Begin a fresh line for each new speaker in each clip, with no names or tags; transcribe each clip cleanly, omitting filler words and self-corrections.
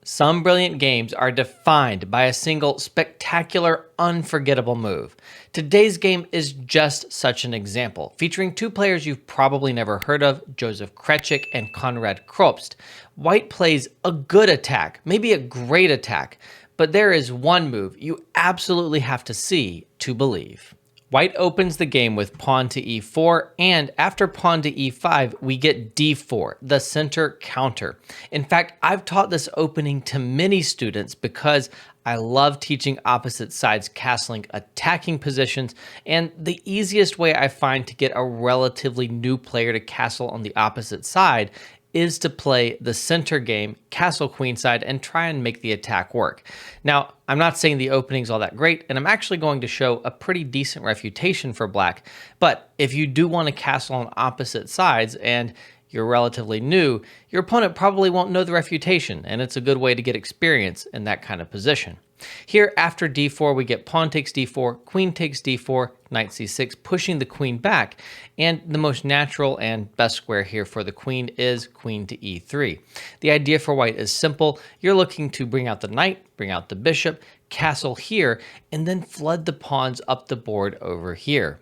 Some brilliant games are defined by a single spectacular, unforgettable move. Today's game is just such an example, featuring two players you've probably never heard of, Joseph Krejcik and Konrad Krobst. White plays a good attack, maybe a great attack, but there is one move you absolutely have to see to believe. White opens the game with pawn to e4, and after pawn to e5, we get d4, the center counter. In fact, I've taught this opening to many students because I love teaching opposite sides castling attacking positions, and the easiest way I find to get a relatively new player to castle on the opposite side is to play the center game, castle queenside, and try and make the attack work. Now, I'm not saying the opening's all that great, and I'm actually going to show a pretty decent refutation for black, but if you do want to castle on opposite sides and you're relatively new, your opponent probably won't know the refutation, and it's a good way to get experience in that kind of position. Here, after d4, we get pawn takes d4, queen takes d4, knight c6, pushing the queen back, and the most natural and best square here for the queen is queen to e3. The idea for white is simple. You're looking to bring out the knight, bring out the bishop, castle here, and then flood the pawns up the board over here.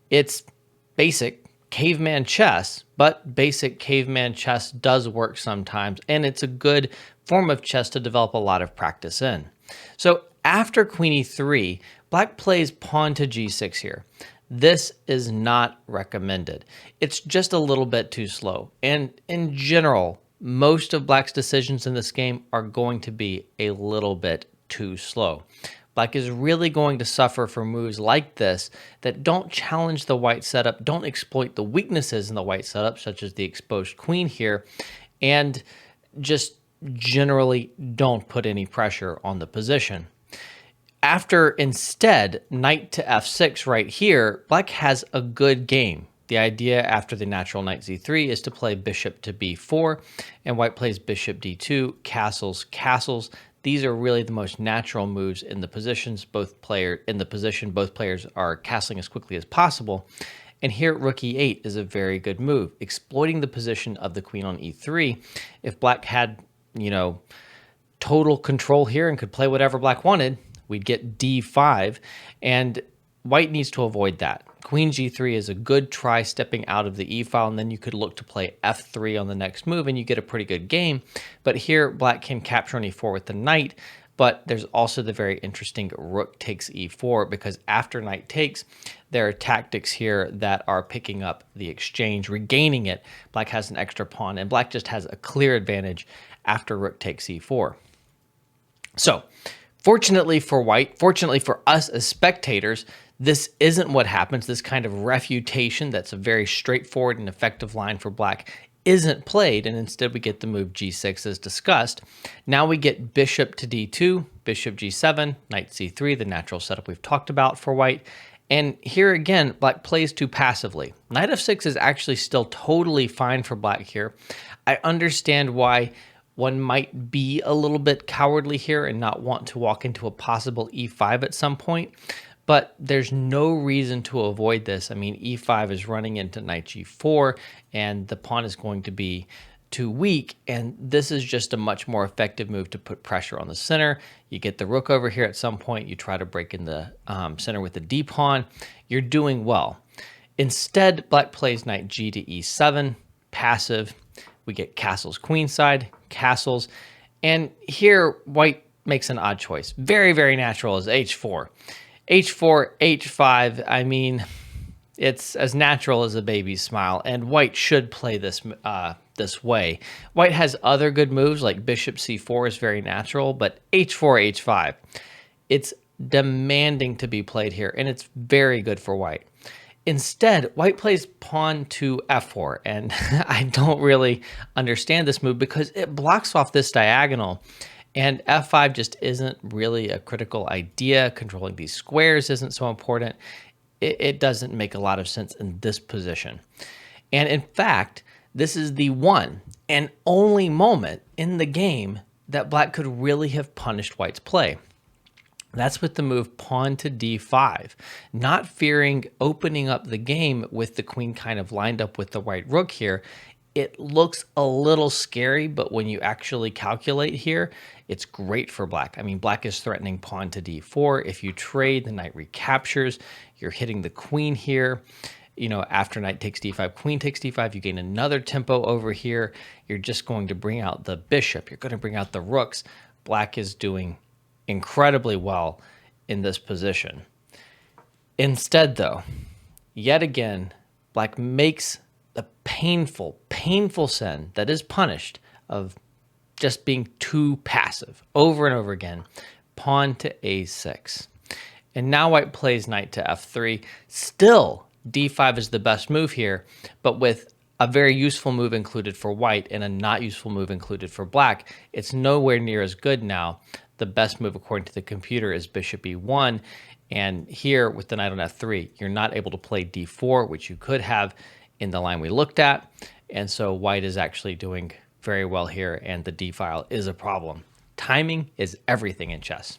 It's basic caveman chess, but basic caveman chess does work sometimes, and it's a good form of chess to develop a lot of practice in. So after queen e3, black plays pawn to g6 here. This is not recommended. It's just a little bit too slow. And in general, most of black's decisions in this game are going to be a little bit too slow. Black is really going to suffer from moves like this that don't challenge the white setup, don't exploit the weaknesses in the white setup, such as the exposed queen here, and just generally don't put any pressure on the position. After instead knight to f6 right here, black has a good game. The idea after the natural knight z3 is to play bishop to b4, and white plays bishop d2, castles, castles. These are really the most natural moves in the positions. Both players are castling as quickly as possible. And here rook e8 is a very good move, exploiting the position of the queen on e3. If black had, total control here and could play whatever black wanted, we'd get d5, and white needs to avoid that. Queen g3 is a good try stepping out of the e-file, and then you could look to play f3 on the next move, and you get a pretty good game. But here, black can capture on e4 with the knight, but there's also the very interesting rook takes e4, because after knight takes, there are tactics here that are picking up the exchange, regaining it. Black has an extra pawn, and black just has a clear advantage after rook takes e4. So, fortunately for white, fortunately for us as spectators, this isn't what happens. This kind of refutation that's a very straightforward and effective line for black isn't played, and instead we get the move g6 as discussed. Now we get bishop to d2, bishop g7, knight c3, the natural setup we've talked about for white. And here again, black plays too passively. Knight f6 is actually still totally fine for black here. I understand why one might be a little bit cowardly here and not want to walk into a possible e5 at some point, but there's no reason to avoid this. I mean, e5 is running into knight g4, and the pawn is going to be too weak, and this is just a much more effective move to put pressure on the center. You get the rook over here at some point, you try to break in the center with the d pawn, you're doing well. Instead, black plays knight g to e7, passive. We get castles queenside, castles, and here white makes an odd choice. Very, very natural is h4. h4, h5, I mean, it's as natural as a baby's smile, and white should play this this way. White has other good moves, like bishop c4 is very natural, but h4, h5, it's demanding to be played here, and it's very good for white. Instead, white plays pawn to f4, and I don't really understand this move because it blocks off this diagonal, and f5 just isn't really a critical idea. Controlling these squares isn't so important. It doesn't make a lot of sense in this position. And in fact, this is the one and only moment in the game that black could really have punished white's play. That's with the move pawn to d5, not fearing opening up the game with the queen kind of lined up with the white rook here. It looks a little scary, but when you actually calculate here, it's great for black. I mean, black is threatening pawn to d4. If you trade, the knight recaptures. You're hitting the queen here. You know, after knight takes d5, queen takes d5, you gain another tempo over here. You're just going to bring out the bishop. You're going to bring out the rooks. Black is doing incredibly well in this position. Instead, though, yet again, black makes the painful sin that is punished of just being too passive over and over again. Pawn to a6. And now white plays knight to f3. Still, d5 is the best move here, but with a very useful move included for white and a not useful move included for black, it's nowhere near as good now. The best move according to the computer is bishop e1. And here with the knight on f3, you're not able to play d4, which you could have in the line we looked at. And so white is actually doing very well here, and the d file is a problem. Timing is everything in chess.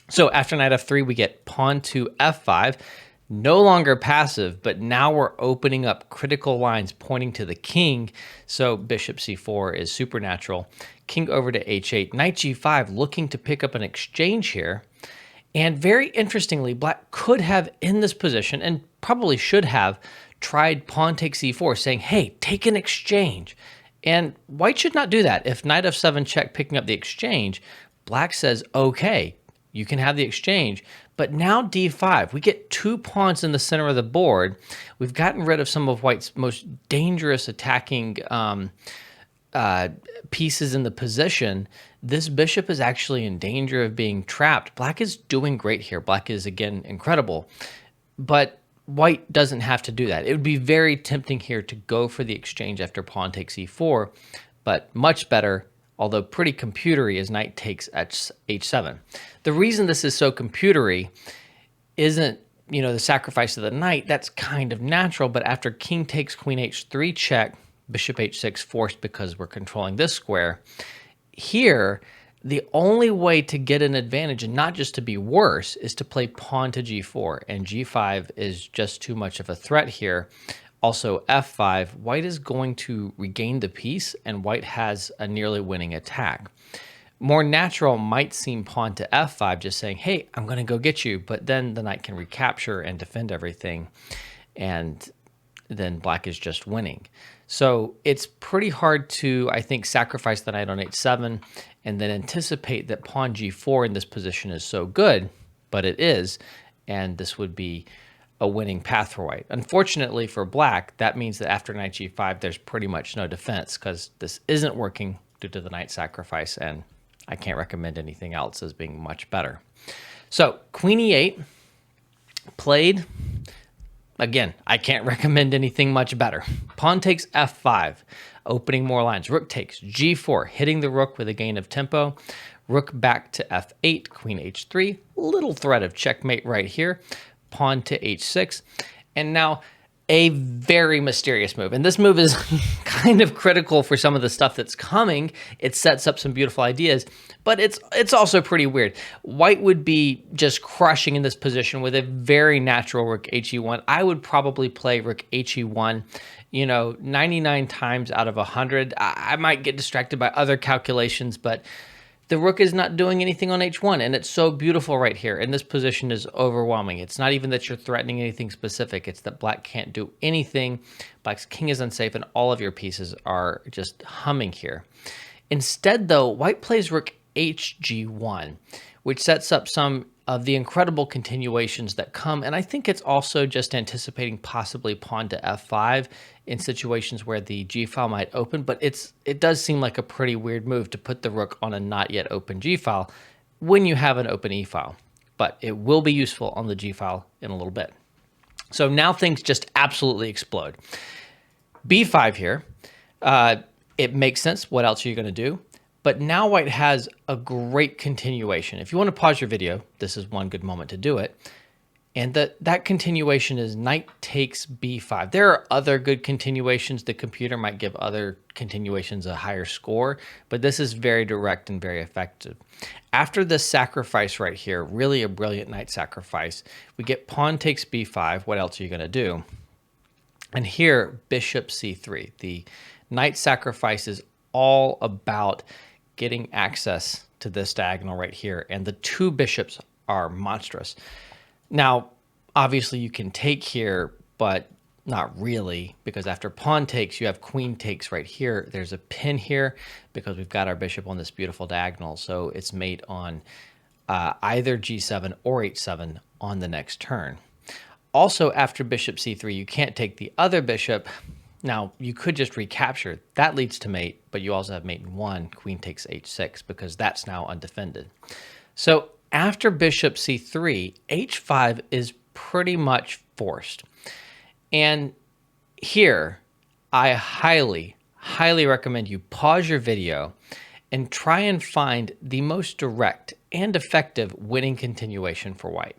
So after knight f3, we get pawn to f5. No longer passive, but now we're opening up critical lines pointing to the king. So bishop c4 is supernatural. King over to h8, knight g5, looking to pick up an exchange here. And very interestingly, black could have in this position, and probably should have, tried pawn takes e4, saying, hey, take an exchange. And white should not do that. If knight f7 check, picking up the exchange, black says, okay, you can have the exchange. But now d5, we get 2 pawns in the center of the board. We've gotten rid of some of white's most dangerous attacking pieces in the position. This bishop is actually in danger of being trapped. Black is doing great here. Black is, again, incredible. But white doesn't have to do that. It would be very tempting here to go for the exchange after pawn takes e4, but much better, although pretty computery, is knight takes h7. The reason this is so computery isn't, you know, the sacrifice of the knight. That's kind of natural, but after king takes queen h3 check, bishop h6 forced because we're controlling this square. Here, the only way to get an advantage, and not just to be worse, is to play pawn to g4, and g5 is just too much of a threat here. Also, f5, white is going to regain the piece, and white has a nearly winning attack. More natural might seem pawn to f5, just saying, hey, I'm going to go get you, but then the knight can recapture and defend everything, and then black is just winning. So it's pretty hard to, I think, sacrifice the knight on h7 and then anticipate that pawn g4 in this position is so good, but it is, and this would be a winning path for white. Unfortunately for black, that means that after knight g5, there's pretty much no defense because this isn't working due to the knight sacrifice, and I can't recommend anything else as being much better. So queen e8 played. Again, I can't recommend anything much better. Pawn takes f5, opening more lines. Rook takes g4, hitting the rook with a gain of tempo. Rook back to f8, queen h3, little threat of checkmate right here. Pawn to h6, and now a very mysterious move. And this move is kind of critical for some of the stuff that's coming. It sets up some beautiful ideas, but it's also pretty weird. White would be just crushing in this position with a very natural rook he1. I would probably play rook he1, you know, 99 times out of 100. I might get distracted by other calculations, but the rook is not doing anything on h1, and it's so beautiful right here. And this position is overwhelming. It's not even that you're threatening anything specific. It's that black can't do anything. Black's king is unsafe, and all of your pieces are just humming here. Instead, though, white plays rook hg1, which sets up some of the incredible continuations that come. And I think it's also just anticipating possibly pawn to f5 in situations where the g file might open, but it does seem like a pretty weird move to put the rook on a not yet open g file when you have an open e file, but it will be useful on the g file in a little bit. So now things just absolutely explode. b5 here, it makes sense. What else are you going to do? But now white has a great continuation. If you want to pause your video, this is one good moment to do it. And that continuation is knight takes b5. There are other good continuations. The computer might give other continuations a higher score, but this is very direct and very effective. After this sacrifice right here, really a brilliant knight sacrifice, we get pawn takes b5. What else are you going to do? And here, bishop c3, the Knight sacrifice is all about getting access to this diagonal right here, and the two bishops are monstrous. Now, obviously you can take here, but not really, because after pawn takes, you have queen takes right here. There's a pin here because we've got our bishop on this beautiful diagonal, so it's mate on either g7 or h7 on the next turn. Also, after bishop c3, you can't take the other bishop. Now, you could just recapture. That leads to mate, but you also have mate in 1, queen takes h6, because that's now undefended. So after bishop c3, h5 is pretty much forced. And here, I highly, highly recommend you pause your video and try and find the most direct and effective winning continuation for white.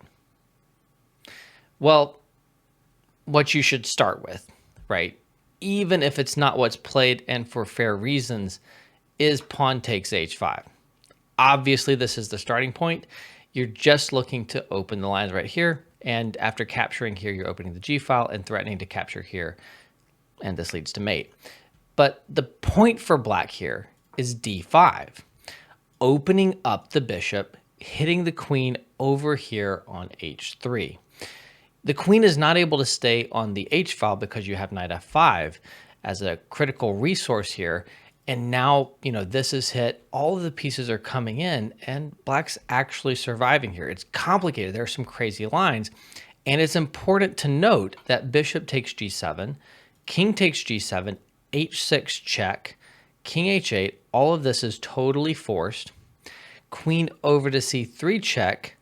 Well, what you should start with, right, even if it's not what's played and for fair reasons, is pawn takes h5. Obviously, this is the starting point. You're just looking to open the lines right here. And after capturing here, you're opening the G file and threatening to capture here. And this leads to mate. But the point for black here is d5. Opening up the bishop, hitting the queen over here on h3. The queen is not able to stay on the h file because you have knight f5 as a critical resource here. And now, this is hit. All of the pieces are coming in, and black's actually surviving here. It's complicated. There are some crazy lines. And it's important to note that bishop takes g7, king takes g7, h6 check, king h8. All of this is totally forced. Queen over to c3 check,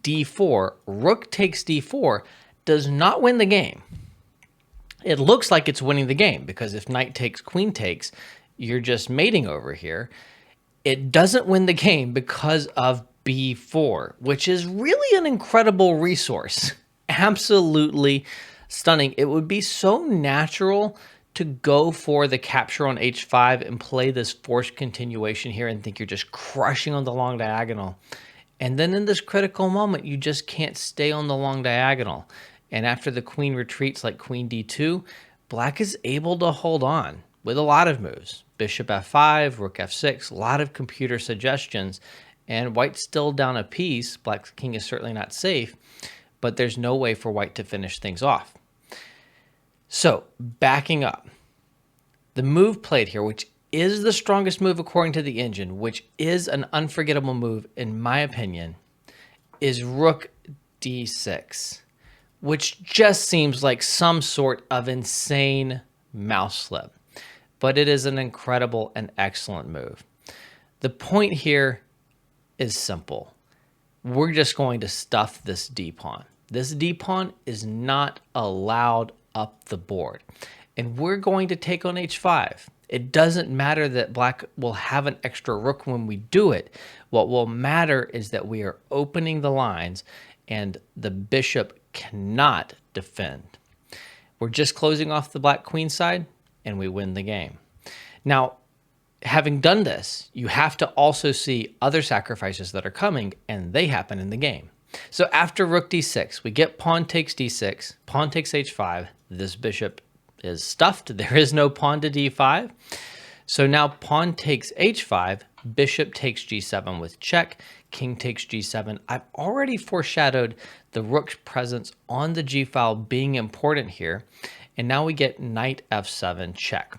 d4, rook takes d4, does not win the game. It looks like it's winning the game because if knight takes, queen takes, you're just mating over here. It doesn't win the game because of b4, which is really an incredible resource. Absolutely stunning. It would be so natural to go for the capture on h5 and play this forced continuation here and think you're just crushing on the long diagonal. And then in this critical moment, you just can't stay on the long diagonal. And after the queen retreats like queen d2, black is able to hold on with a lot of moves. Bishop f5, rook f6, a lot of computer suggestions, and white's still down a piece. Black's king is certainly not safe, but there's no way for white to finish things off. So, backing up, the move played here, which is the strongest move according to the engine, which is an unforgettable move in my opinion, is rook d6, which just seems like some sort of insane mouse slip. But it is an incredible and excellent move. The point here is simple. We're just going to stuff this d-pawn. This d-pawn is not allowed up the board. And we're going to take on h5. It doesn't matter that black will have an extra rook when we do it. What will matter is that we are opening the lines and the bishop cannot defend. We're just closing off the black queen side and we win the game. Now, having done this, you have to also see other sacrifices that are coming, and they happen in the game. So after rook d6, we get pawn takes d6, pawn takes h5. This bishop is stuffed. There is no pawn to d5. So now pawn takes h5, bishop takes g7 with check, king takes g7. I've already foreshadowed the rook's presence on the g file being important here. And now we get knight f7 check.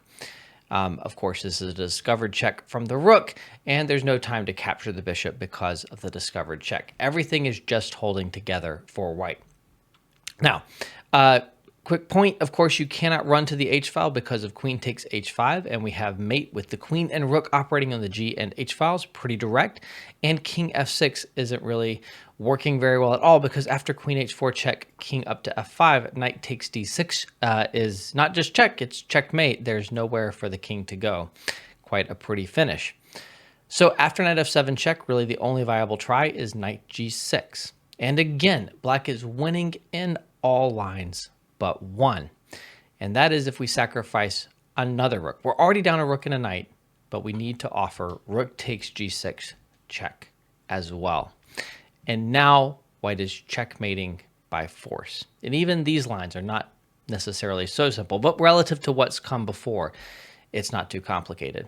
Of course, this is a discovered check from the rook, and there's no time to capture the bishop because of the discovered check. Everything is just holding together for white. Now, quick point, of course, you cannot run to the h file because of queen takes h5, and we have mate with the queen and rook operating on the g and h files, pretty direct, and king f6 isn't really working very well at all because after queen h4 check, king up to f5, knight takes d6 is not just check, it's checkmate. There's nowhere for the king to go. Quite a pretty finish. So after knight f7 check, really the only viable try is knight g6. And again, black is winning in all lines but one. And that is if we sacrifice another rook. We're already down a rook and a knight, but we need to offer rook takes g6 check as well. And now white is checkmating by force. And even these lines are not necessarily so simple, but relative to what's come before, It's not too complicated.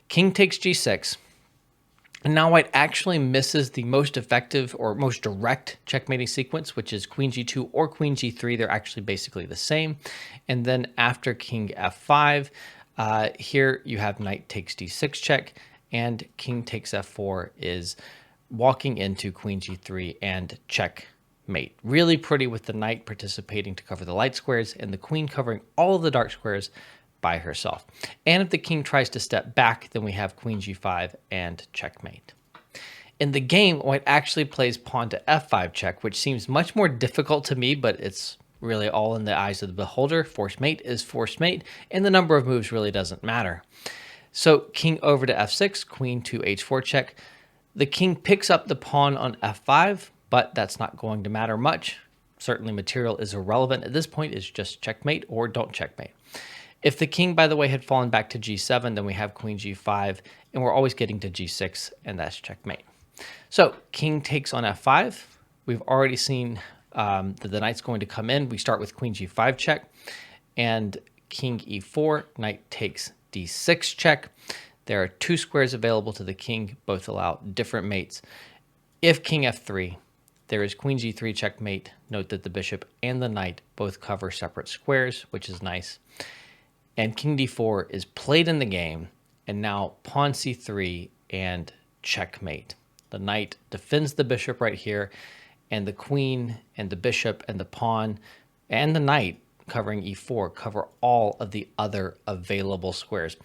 King takes g6. And now white actually misses the most effective or most direct checkmating sequence, which is queen g2 or queen g3. They're actually basically the same. And then after king f5, here you have knight takes d6 check, and king takes f4 is walking into queen g3 and checkmate. Really pretty with the knight participating to cover the light squares and the queen covering all of the dark squares by herself. And if the king tries to step back, then we have queen g5 and checkmate. In the game, white actually plays pawn to f5 check, which seems much more difficult to me, but it's really all in the eyes of the beholder. Forced mate is forced mate, and the number of moves really doesn't matter. So king over to f6, queen to h4 check. The king picks up the pawn on f5, but that's not going to matter much. Certainly material is irrelevant at this point. It's just checkmate or don't checkmate. If the king, by the way, had fallen back to g7, then we have queen g5, and we're always getting to g6, and that's checkmate. So king takes on f5. We've already seen that the knight's going to come in. We start with queen g5 check, and king e4, knight takes d6 check. There are two squares available to the king. Both allow different mates. If king f3, there is queen g3 checkmate. Note that the bishop and the knight both cover separate squares, which is nice. And king d4 is played in the game, and now pawn c3 and checkmate. The knight defends the bishop right here, and the queen and the bishop and the pawn and the knight covering e4 cover all of the other available squares.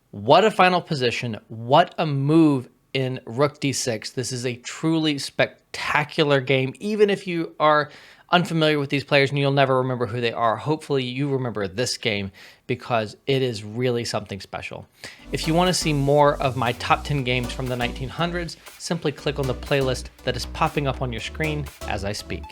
What a final position. What a move in rook d6. This is a truly spectacular game. Even if you are unfamiliar with these players and you'll never remember who they are, hopefully you remember this game because it is really something special. If you want to see more of my top 10 games from the 1900s, simply click on the playlist that is popping up on your screen as I speak.